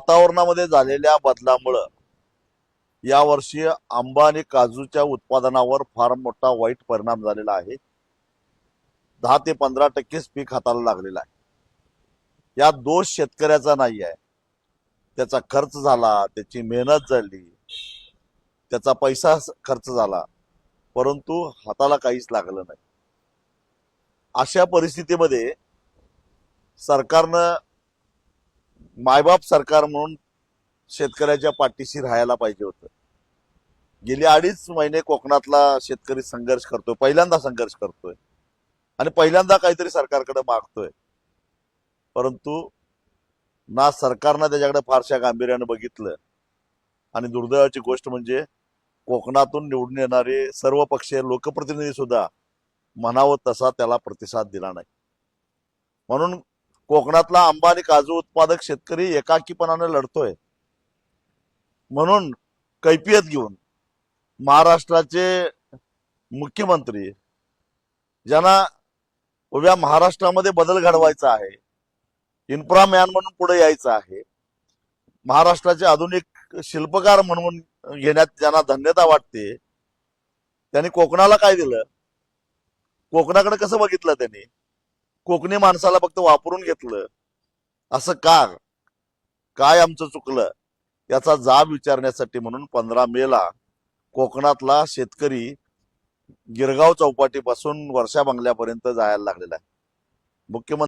वातावरणामध्ये झालेल्या बदलामुळं यावर्षी आंबा आणि काजूच्या उत्पादनावर फार मोठा वाईट परिणाम झालेला आहे. 10 ते 15% पीक हाताला लागलेला आहे. या दोष शेतकऱ्याचा नाही आहे. त्याचा खर्च झाला, त्याची मेहनत झाली, त्याचा पैसा खर्च झाला, परंतु हाताला काहीच लागलं नाही. अशा परिस्थितीमध्ये सरकारनं मायबाप सरकार म्हणून शेतकऱ्याच्या पाठीशी राहायला पाहिजे होतं. गेली 2.5 महिने कोकणातला शेतकरी संघर्ष करतोय, पहिल्यांदा संघर्ष करतोय आणि पहिल्यांदा काहीतरी सरकारकडे मागतोय. परंतु ना सरकारनं त्याच्याकडे फारशा गांभीर्यानं बघितलं आणि दुर्दैवाची गोष्ट म्हणजे कोकणातून निवडून येणारे सर्व पक्षीय लोकप्रतिनिधी सुद्धा म्हणावं तसा त्याला प्रतिसाद दिला नाही. म्हणून कोकणातला आंबा आणि काजू उत्पादक शेतकरी एकाकीपणाने लढतोय. म्हणून कैफियत घेऊन महाराष्ट्राचे मुख्यमंत्री, ज्यांना उभ्या महाराष्ट्रामध्ये बदल घडवायचा आहे, इन्फ्रामॅन म्हणून पुढे यायचं आहे, महाराष्ट्राचे आधुनिक शिल्पकार म्हणून घेण्यात ज्यांना धन्यता वाटते, त्यांनी कोकणाला काय दिलं? कोकणाकडे कसं बघितलं त्यांनी? कोकणी माणसाला फक्त वापरून घेतलं. असं का? काय आमचं चुकलं याचा जाब विचारण्यासाठी म्हणून 15 मेला कोकणातला शेतकरी गिरगाव चौपाटीपासून वर्षा बंगल्यापर्यंत जायला लागलेला आहे. मुख्यमंत्री